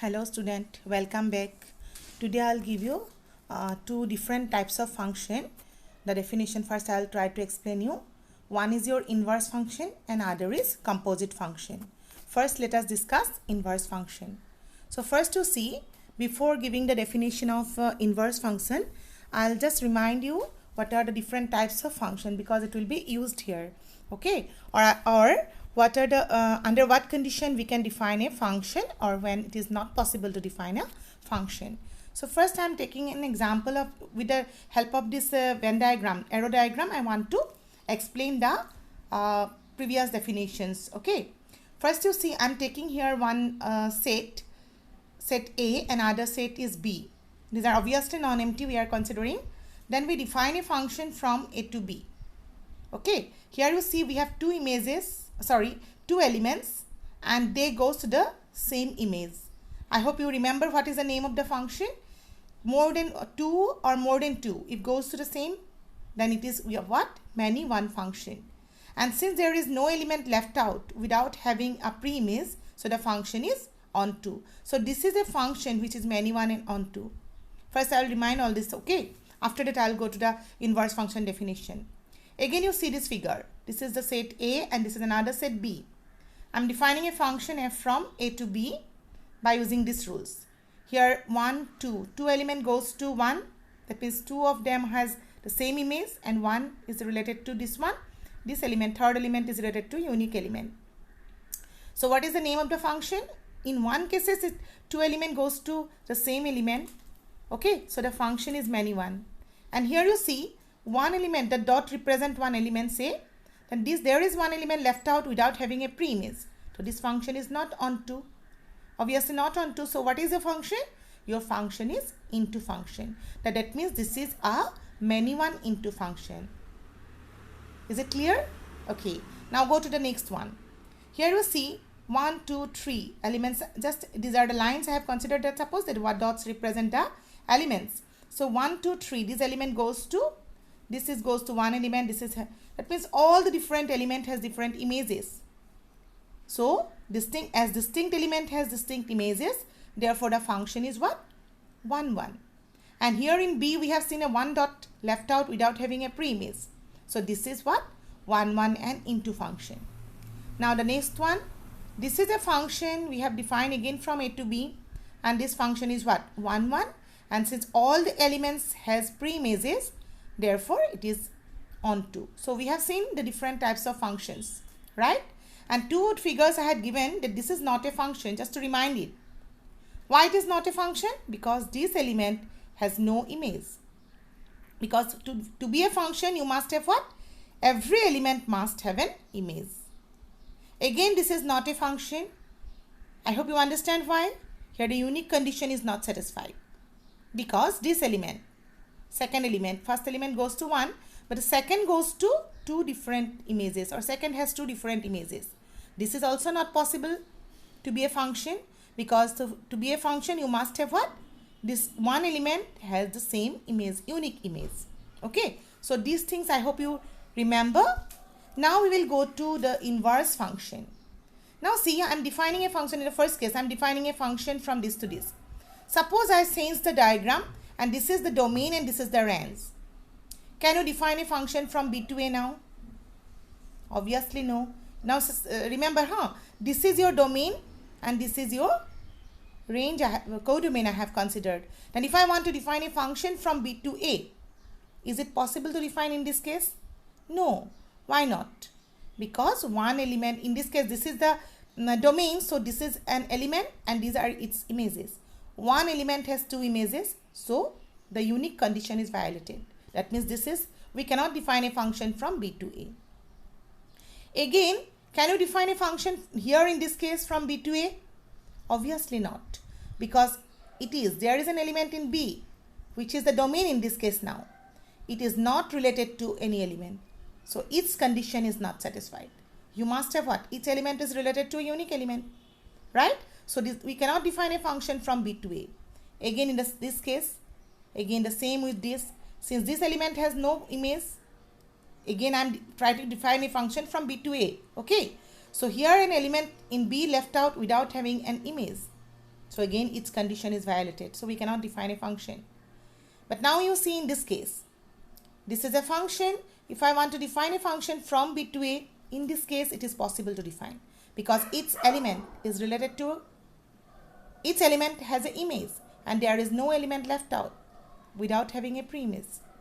Hello student, welcome back. Today I'll give you two different types of function. The definition first I'll try to explain you. One is your inverse function and other is composite function. First let us discuss inverse function. So first to see, before giving the definition of inverse function, I'll just remind you what are the different types of function because it will be used here. Okay, or what are the under what condition we can define a function or when it is not possible to define a function. So first I am taking an example of with the help of this Venn diagram, arrow diagram. I want to explain the previous definitions. Okay, first you see I am taking here one set A, another set is B. These are obviously non-empty we are considering. Then we define a function from A to B. Okay, here you see we have two elements and they goes to the same image. I hope you remember what is the name of the function. More than 2 or more than 2, it goes to the same, then it is we have what? Many one function. And since there is no element left out without having a pre-image, so the function is onto. So this is a function which is many one and onto. First I will remind all this, okay. After that I will go to the inverse function definition. Again you see this figure. This is the set A and this is another set B. I am defining a function f from A to B by using these rules. Here 1, 2. 2 element goes to 1. That means 2 of them has the same image and 1 is related to this one. This element, third element is related to unique element. So what is the name of the function? In one case 2 element goes to the same element. Okay, so the function is many one. And here you see one element, the dot represent one element, say that there is one element left out without having a pre-image. So this function is not onto, obviously not onto. So what is the function? Your function is into function. That means this is a many one into function. Is it clear? Okay, now go to the next one. Here you see 1, 2, 3 elements. Just these are the lines I have considered that suppose that what dots represent the elements. So 1, 2, 3, this element goes to, goes to one element, that means all the different element has different images. So distinct element has distinct images, therefore the function is what? 1, 1. And here in B we have seen a one dot left out without having a pre-image. So this is what? 1, 1 and into function. Now the next one, this is a function we have defined again from A to B and this function is what? 1, 1, and since all the elements has pre-images, therefore it is onto. So we have seen the different types of functions, right? And two figures I had given that this is not a function, just to remind it. Why it is not a function? Because this element has no image. Because to be a function you must have what? Every element must have an image. Again this is not a function. I hope you understand why. Here the unique condition is not satisfied. Because this element, second element, first element goes to 1, but the second goes to 2 different images, or second has 2 different images. This is also not possible to be a function, because to be a function you must have what? This one element has the same image, unique image. Okay, so these things I hope you remember. Now we will go to the inverse function. Now see, I am defining a function. In the first case I am defining a function from this to this. Suppose I change the diagram and this is the domain and this is the range. Can you define a function from B to A now? Obviously no. Now remember, this is your domain and this is your range, codomain I have considered. And if I want to define a function from B to A, is it possible to define in this case? No. Why not? Because one element, in this case this is the domain, so this is an element and these are its images. One element has 2 images, so the unique condition is violated. That means we cannot define a function from B to A. Again, can you define a function here in this case from B to A? Obviously not, because there is an element in B, which is the domain in this case now. It is not related to any element. So its condition is not satisfied. You must have what? Each element is related to a unique element, right? So we cannot define a function from B to A. Again in this case, again the same with this. Since this element has no image, again I am trying to define a function from B to A. Okay. So here an element in B left out without having an image. So again, its condition is violated. So we cannot define a function. But now you see in this case, this is a function. If I want to define a function from B to A, in this case, it is possible to define because its element is related to, its element has an image and there is no element left out without having a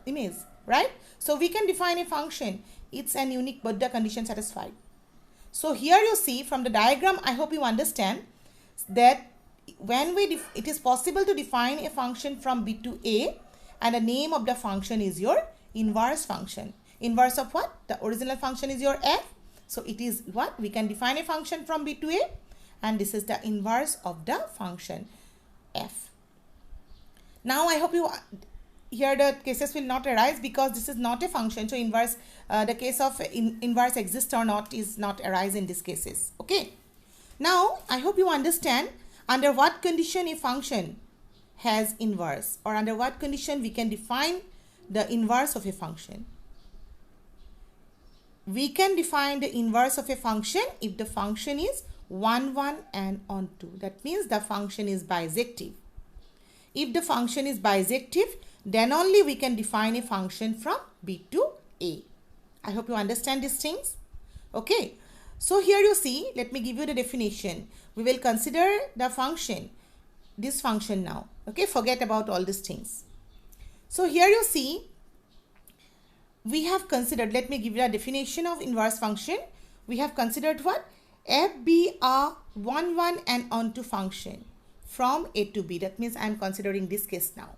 image, right? So we can define a function. It's an unique but the condition satisfied. So here you see from the diagram, I hope you understand that when it is possible to define a function from B to A, and the name of the function is your inverse function. Inverse of what? The original function is your f. So it is what? We can define a function from B to A, and this is the inverse of the function f. Now I hope you here the cases will not arise because this is not a function. So inverse, the case of inverse exists or not is not arise in these cases. Okay. Now I hope you understand under what condition a function has inverse, or under what condition we can define the inverse of a function. We can define the inverse of a function if the function is 1, 1 and onto. That means the function is bisective. If the function is bisective, then only we can define a function from B to A. I hope you understand these things. Okay. So here you see, let me give you the definition. We will consider the function, this function now. Okay, forget about all these things. So here you see, we have considered, let me give you a definition of inverse function. We have considered what? F be a 1, 1 and onto function from A to B. That means I am considering this case now.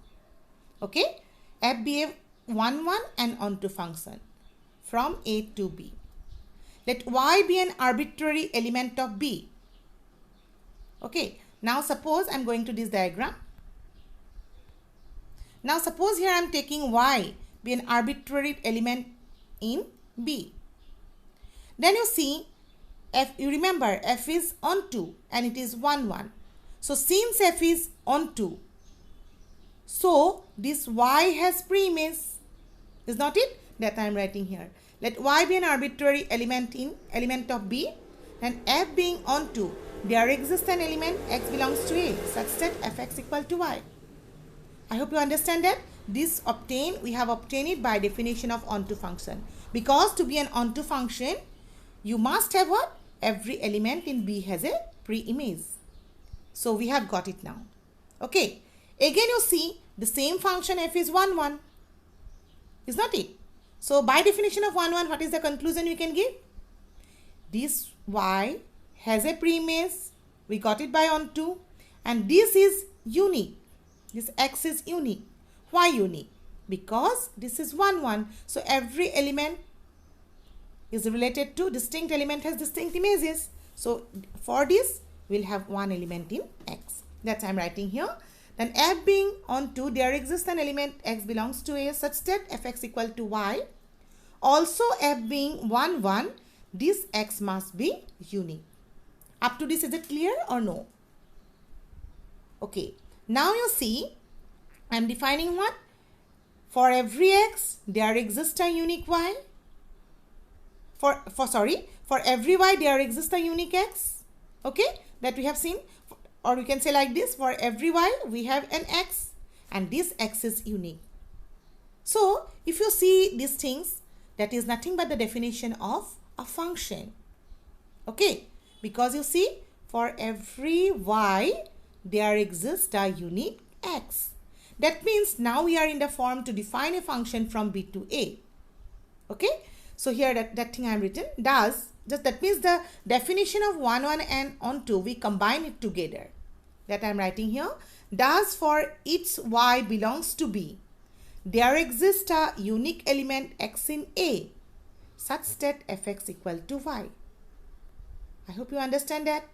Okay, F be a 1, 1 and onto function from A to B. Let y be an arbitrary element of B. Okay, now suppose I am going to this diagram. Now suppose here I am taking y be an arbitrary element in B. Then you see, f, you remember f is onto and it is 1, 1. So since f is onto, so this y has premise, is not it? That I am writing here. Let y be an arbitrary element of B, and f being onto, there exists an element x belongs to A such that fx equal to y. I hope you understand that. This we have obtained it by definition of onto function. Because to be an onto function, you must have what? Every element in B has a pre-image. So we have got it now. Okay. Again you see the same function f is 1, 1. Is not it? So by definition of 1, 1, what is the conclusion you can give? This y has a pre-image. We got it by onto. And this is unique. This x is unique. Why unique? Because this is 1, 1. So every element is related to distinct element has distinct images. So for this, we'll have one element in x. That's I'm writing here. Then f being onto, there exists an element x belongs to A such that fx equal to y. Also f being 1, 1, this x must be unique. Up to this, is it clear or no? Okay. Now you see, I am defining what? For every x, there exists a unique y. For every y, there exists a unique x. Okay, that we have seen. Or we can say like this, for every y, we have an x. And this x is unique. So, if you see these things, that is nothing but the definition of a function. Okay, because you see, for every y, there exists a unique x. That means now we are in the form to define a function from B to A. Okay. So here that thing I have written does, just that means the definition of 1, 1 and onto, we combine it together. That I am writing here. Does for its y belongs to B, there exists a unique element x in A such that fx equal to y. I hope you understand that.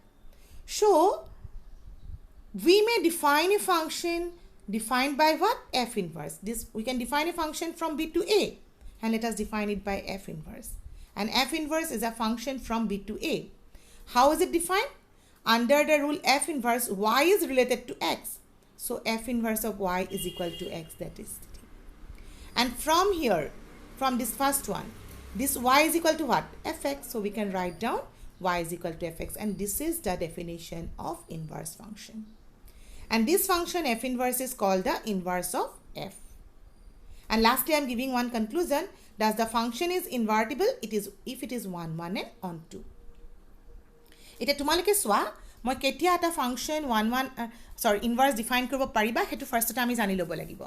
So we may define a function defined by what? F inverse. This we can define a function from B to A, and let us define it by F inverse. And F inverse is a function from B to A. How is it defined? Under the rule F inverse, y is related to x. So F inverse of y is equal to x, that is. And from here, from this first one, this y is equal to what? Fx. So we can write down y is equal to fx, and this is the definition of inverse function. And this function f inverse is called the inverse of f. And lastly, I am giving one conclusion. Thus, the function is invertible if it is 1, 1 and on 2. এতিয়া তোমালোকে চোৱা মই কেতিয়া এটা function 1 inverse define কৰিব পাৰিবা হেতু ফাৰ্ষ্টতে আমি জানি ল'ব লাগিব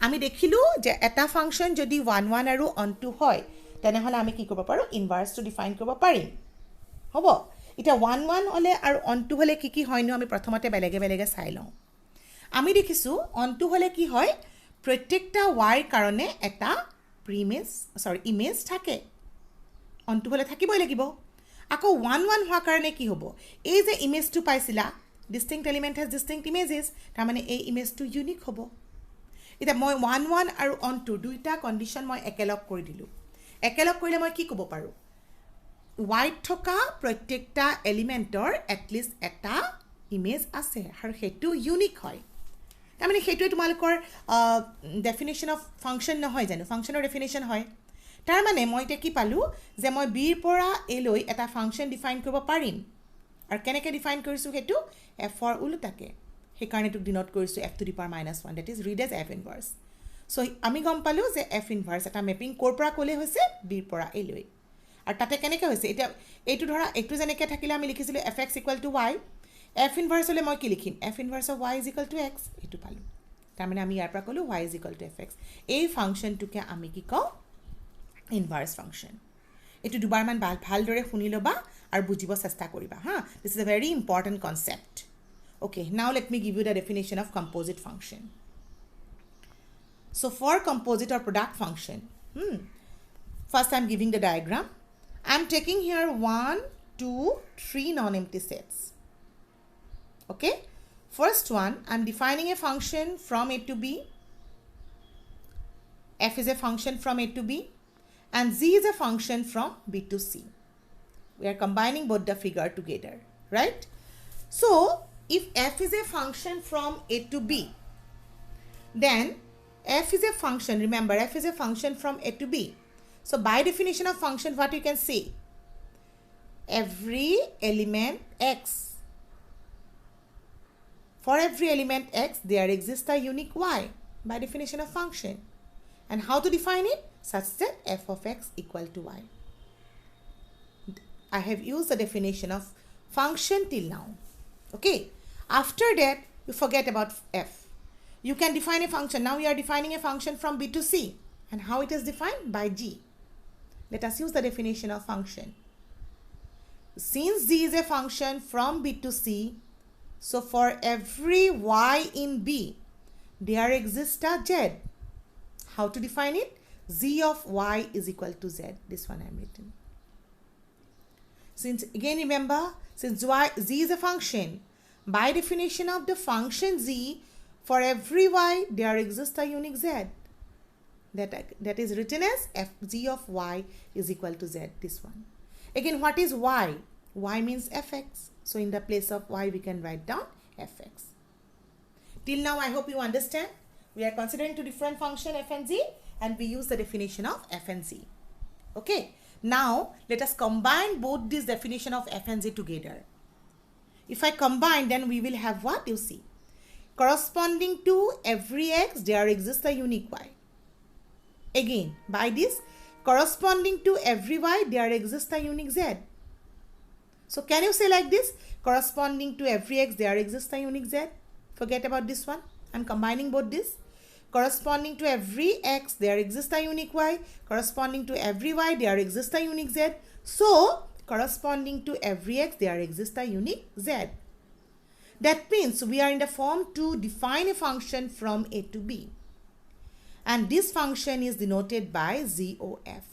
আমি দেখিলো যে এটা ফাংশন যদি 1 1 আৰু অন 2 হয় তেনেহলে আমি কি কৰিব পাৰো ইনভার্সটো ডিফাইন কৰিব পাৰিম হ'ব এটা 1 1 হলে আৰু অন 2 হলে কি হয়নো আমি প্ৰথমতে বেলেগে চাই লওঁ আমি দেখিছো অন 2 হলে কি হয় প্ৰত্যেকটা y কাৰণে এটা ইমেজ থাকে অন 2 হলে থাকিবই লাগিব আকৌ 1 1 হোৱা কাৰণে কি হ'ব এই যে ইমেজটো পাইছিলা distinct element has distinct images তাৰ মানে এই ইমেজটো ইউনিক হ'ব এটা মই 1 1 আৰু on 2 দুইটা কন্ডিশন মই একেলগ কৰি দিলো একেলগ কৰিলে মই কি ক'ব পাৰো y থকা প্ৰত্যেকটা এলিমেন্টৰ এটলিষ্ট এটা ইমেজ আছে আৰু হেতু ইউনিক হয় তাৰ মানে হেতু তোমালোকৰ ডেফিনিশন অফ ফাংশন নহয় জানো ফাংশনৰ ডেফিনিশন হয় তাৰ মানে মই তে কি পালো যে মই b ৰ পৰা a লৈ এটা ফাংশন ডিফাইন কৰিব পাৰিম আৰু কেনেকৈ ডিফাইন কৰিছো হেতু f ৰ উল্টাকে হে কাৰণে টু ডিনোট কৰিছো f to the power -1 that is read as f inverse so আমি গম পালো যে f inverse এটা ম্যাপিং কৰ পৰা কোলে হৈছে b ৰ পৰা a লৈ আৰু তাতে কেনেকৈ হৈছে এটা এইটো ধৰা এইটো যেনেকৈ থাকিলে আমি লিখিছিলো fx = y f inverse হলে মই কি লিখিম f inverse of y = x এটো পালো তাৰ মানে আমি ইয়াৰ পৰা কলো y = fx এই ফাংশনটোকে আমি কি কওঁ ইনভার্স ফাংশন এটো দুবাৰ মান ভালদৰে শুনি লবা আৰু বুজিব চেষ্টা কৰিবা হা this is a very important concept okay now let me give you the definition of composite function so for composite or product function first I'm giving the diagram I'm taking here 1 2 3 non-empty sets okay first one I'm defining a function from a to b f is a function from a to b and z is a function from b to c. We are combining both the figure together, right? So, if f is a function from a to b, then f is a function, remember f is a function from a to b. So, by definition of function, what you can say? Every element x. For every element x, there exists a unique y by definition of function. And how to define it? Such that f of x equal to y. I have used the definition of function till now. Okay. After that, you forget about f. You can define a function. Now we are defining a function from b to c. And how it is defined? By g. Let us use the definition of function. Since z is a function from b to c, so for every y in b, there exists a z. How to define it? Z of y is equal to z. This one I am written. Since again remember, since z is a function, by definition of the function z, for every y there exists a unique z. That is written as z of y is equal to z. This one. Again, what is y? Y means fx. So in the place of y we can write down fx. Till now I hope you understand. We are considering two different functions f and z. And we use the definition of f and z. Okay. Now, let us combine both this definition of f and z together. If I combine, then we will have what? You see. Corresponding to every x, there exists a unique y. Again, by this, corresponding to every y, there exists a unique z. So, can you say like this? Corresponding to every x, there exists a unique z. Forget about this one. I'm combining both this. Corresponding to every x, there exists a unique y. Corresponding to every y, there exists a unique z. So, corresponding to every x, there exists a unique z. That means we are in the form to define a function from a to b. And this function is denoted by ZOF.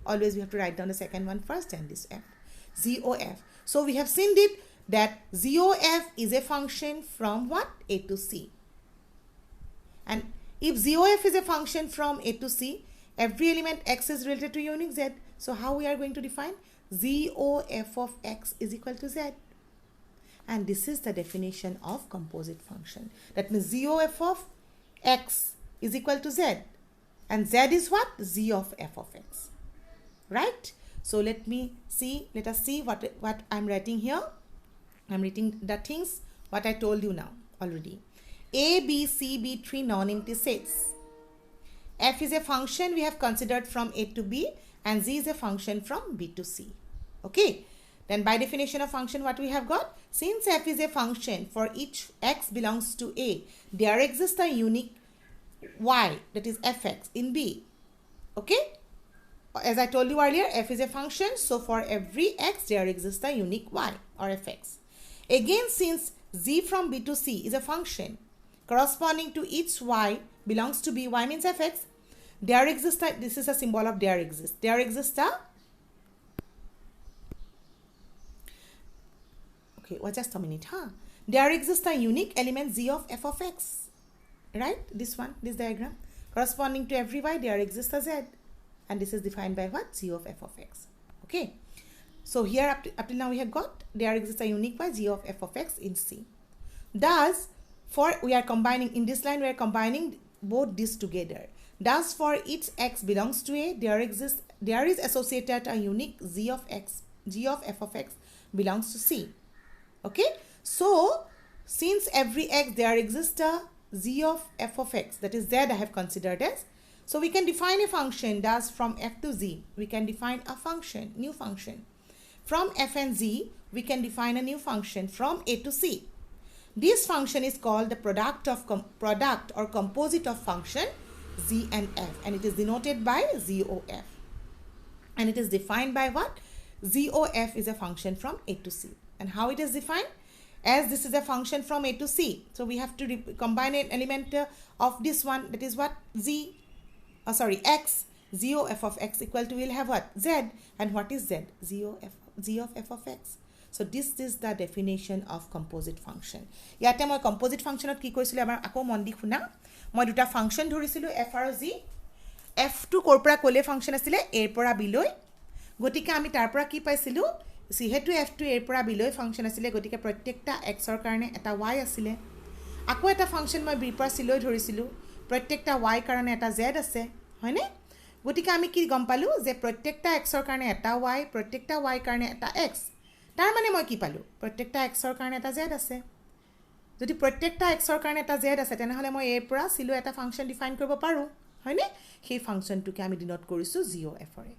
Always we have to write down the second one first and this f. ZOF. So, we have seen it that ZOF is a function from what? A to c. And if ZOF is a function from a to c, every element x is related to unique z. So how we are going to define? ZOF of x is equal to z. And this is the definition of composite function. That means ZOF of x is equal to z. And z is what? Z of f of x. Right? So let us see what I'm writing here. I'm writing the things what I told you now already. A, B, C, be 3 non-empty sets. F is a function we have considered from A to B, and Z is a function from B to C. Okay. Then by definition of function, what we have got? Since F is a function for each x belongs to A, there exists a unique y, that is fx, in B. Okay. As I told you earlier, f is a function, so for every x, there exists a unique y or fx. Again, since z from B to C is a function corresponding to each y belongs to B, y means fx, there exists a, this is a symbol of there exists a, okay, well, just a minute, there exists a unique element z of f of x, right? This one, this diagram, corresponding to every y, there exists a z, and this is defined by what? Z of f of x. Okay, so here up till now we have got there exists a unique y, z of f of x in C. Thus, for we are combining in this line, we are combining both these together. Thus, for each x belongs to A, there is associated a unique z of x, g of f of x belongs to C. Okay, so since every x there exists a z of f of x, that is z I have considered as. So we can define a function. Thus, from f to z, we can define a function, new function. From f and z, we can define a new function from A to C. This function is called the product or composite of function z and f, and it is denoted by ZOF. And it is defined by what? ZOF is a function from A to C. And how it is defined? As this is a function from A to C, so we have to combine an element of this one, that is what? X, z of f of x equal to, we'll have what? Z. And what is z? Z of f of x. So this is the definition of composite function. Yate moi composite function ot ki koisilo abar ako mondi khuna. Moi duta function dhorisilo f aru z. F2 kor pora kole function asile a pora b loi. Gotike ami tar pora ki paisilu? Sihetu f2 a pora b loi function asile, gotike prottekta x or karone eta y asile. Ako eta function moi b pora c loi dhorisilu. Prottekta y karone eta z ase. হয়নে? গতিকে আমি কি গম পালো যে প্ৰত্যেকটা x ৰ কাৰণে এটা y, প্ৰত্যেকটা y কাৰণে এটা x, তাৰ মানে মই কি পালো? প্ৰত্যেকটা x ৰ কাৰণে এটা z আছে। যদি প্ৰত্যেকটা x ৰ কাৰণে এটা z আছে, তেনেহলে মই a পৰা c লৈ এটা ফাংচন ডিফাইন কৰিব পাৰো, হয়নে? সেই ফাংচনটোকে আমি ডিনোট কৰিছো ZOF ৰে।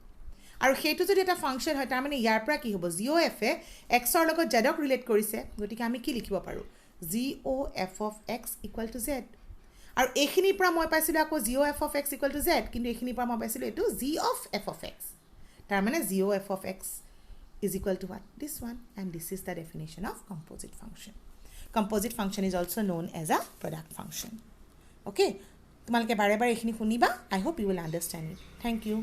আৰু সেইটো যদি এটা ফাংচন হয়, তাৰ মানে ইয়াৰ পৰা কি হ'ব? ZOF এ x ৰ লগত z ক ৰিলেট কৰিছে, গতিকে আমি কি লিখিব পাৰো? ZOF of x equal to z. আৰু এইখিনি পৰা মই পাইছিলো আকৌ ZOF of x equal to z, কিন্তু এইখিনি পৰা মই পাইছিলো এটো z of f of x। তাৰ মানে ZOF of x is equal to what? This one, and this is the definition of composite function. Composite function is also known as a product function. Okay, তোমালোকে বাৰে বাৰে এইখিনি শুনিবা। I hope you will understand it. Thank you.